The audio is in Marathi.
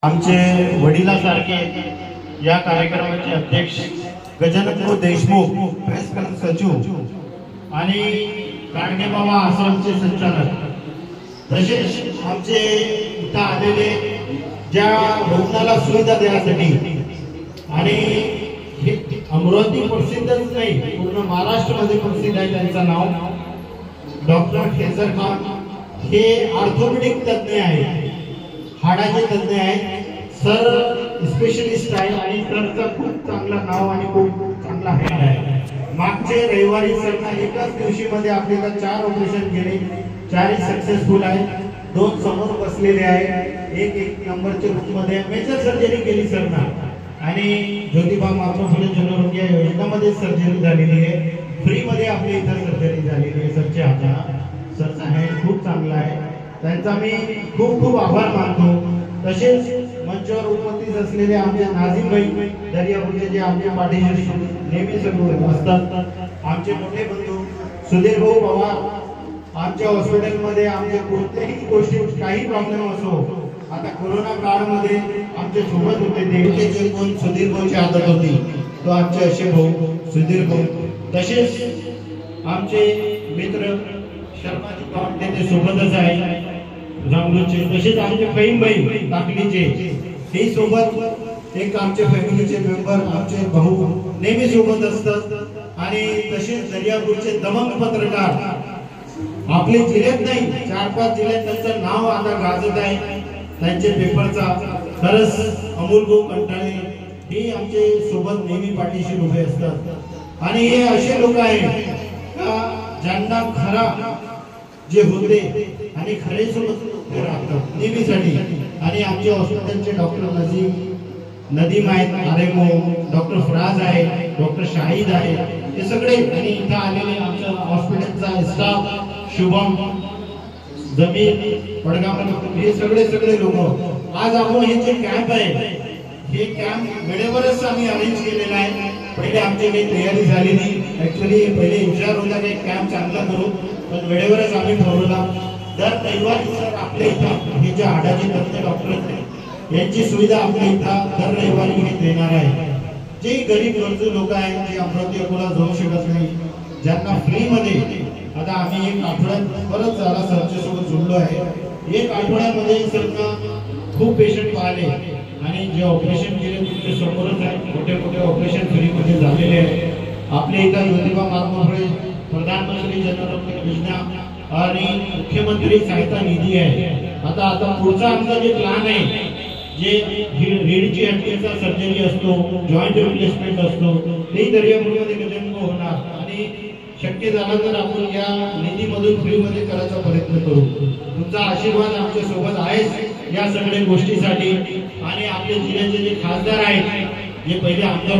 आमचे वडिलांसारखे या कार्यक्रमाचे अध्यक्ष गजानन देशमुख प्रेस क्लब सचिव आणि काडगे बाबा आश्रमचे संचालक तसेच आमचे इथं आलेले ज्या रुग्णाला सुविधा देण्यासाठी आणि अमरावती प्रसिद्धच नाही पूर्ण महाराष्ट्रामध्ये प्रसिद्ध आहे त्यांचं नाव डॉक्टर केसर खान हे ऑर्थोपेडिक तज्ञ आहे हाडाचे तज्ञ आहे सर स्पेशलिस्ट आहे आणि सरचा खूप चांगला नाव आणि खूप चांगला हेड आहे। मागचे रविवारी सरना एकाच दिवशीमध्ये आपल्याला 4 ऑपरेशन केले 4ही सक्सेसफुल आहे। 2 समोर बसलेले आहे एक नंबरच्या रूम मध्ये मेजर सर्जरी केली सरना आणि ज्योतिबा महात्मा फुले जनआरोग्य योजनेमध्ये सर्जरी झालेली आहे फ्री मध्ये आपली इथं सर्जरी झालेली आहे। सरचे हाताला सरचा हेड खूप चांगला आहे त्यांचा मी खूप खूप आभार मानतो। तसेच मंचावर उपस्थित असलेले आमचे नाझीम भाई दर्यापूरचे जे आमच्या पाठीशी नेहमी सगळे असतात आमचे मोठे बंधू सुधीर भाऊ बाबा आमच्या हॉस्पिटलमध्ये आमच्या कोणत्याही गोष्टी काही प्रॉब्लेम असो आता कोरोना काळामध्ये आमच्या सोबत होते ते जे कोण सुधीर भाऊची आदत होती तो आमचे असे भाऊ सुधीर भाऊ तसेच आमचे मित्र शर्माजी कावटे ते सोबतच आहे रामलूचे तसेच आमचे फहीम भाई टाकलीचे हे सोबत एक आमचे फॅमिलीचे मेंबर आमचे भाऊ नेहमी सोबत असतात आणि तसेच दर्यापूरचे दमंग पत्रकार आपले जिल्ह्यात नाही 4-5 जिल्ह्यात त्यांचं नाव आता गाजत आहे त्यांचे पेपरचा खरंच अमोल भाऊ कंटाळे हे आमचे सोबत नेहमी पाठीशी उभे असतात आणि हे असे लोक आहेत ज्यांना खरा जे होते आणि खरे सोबत राहतात नेहमीसाठी आणि आमचे हॉस्पिटलचे डॉक्टर नदीम आहेत आरेमो डॉक्टर फराज आहे डॉक्टर शाहिद आहे हे सगळे आणि इथं आलेले आमच्या हॉस्पिटलचा स्टाफ शुभम जमीन पडगाव हे सगळे लोक आज आपण हे जे कॅम्प आहे हे कॅम्प वेळेवरच आम्ही अरेंज केलेला आहे। पहिले आमची काही तयारी झाली नाही ऍक्च्युअली पहिले विचार होता की कॅम्प चांगला करू पण वेळेवरच आम्ही ठरवला दर रविवारी सर आपल्या इथं हे जे हाडाचे तज्ञ डॉक्टर यांची सुविधा आपल्या इथं दर रविवारी हे देणार आहे। जे गरीब गरजू लोक आहेत जे अमरावती अकोला जाऊ शकत नाही ज्यांना फ्री मध्ये आता आम्ही एक आठवड्यात परत झाला सरच्या सोबत जोडलो आहे एक आठवड्यामध्ये सरना खूप पेशंट पाहिले आणि जे ऑपरेशन केले तुमच्या समोरच आहे मोठे ऑपरेशन फ्री मध्ये झालेले आहे। आपल्या इथं ज्योतिबा महात्मा फुले प्रधानमंत्री जनआरोग्य योजना आणि मुख्यमंत्री सहायता निधी आहे। आता पुढचा आमचा जे प्लॅन आहे जे रीडची हड्डीचा सर्जरी असतो जॉईंट रिप्लेसमेंट असतो ते दर्यापूरमध्ये गजंग होणार आणि शक्य झाला तर आपण या निधीमधून फ्री मध्ये करायचा प्रयत्न करू। तुमचा आशीर्वाद आमच्या सोबत आहे या सगळ्या गोष्टीसाठी आणि आपल्या जिल्ह्याचे जे खासदार आहेत जे पहिले आमदार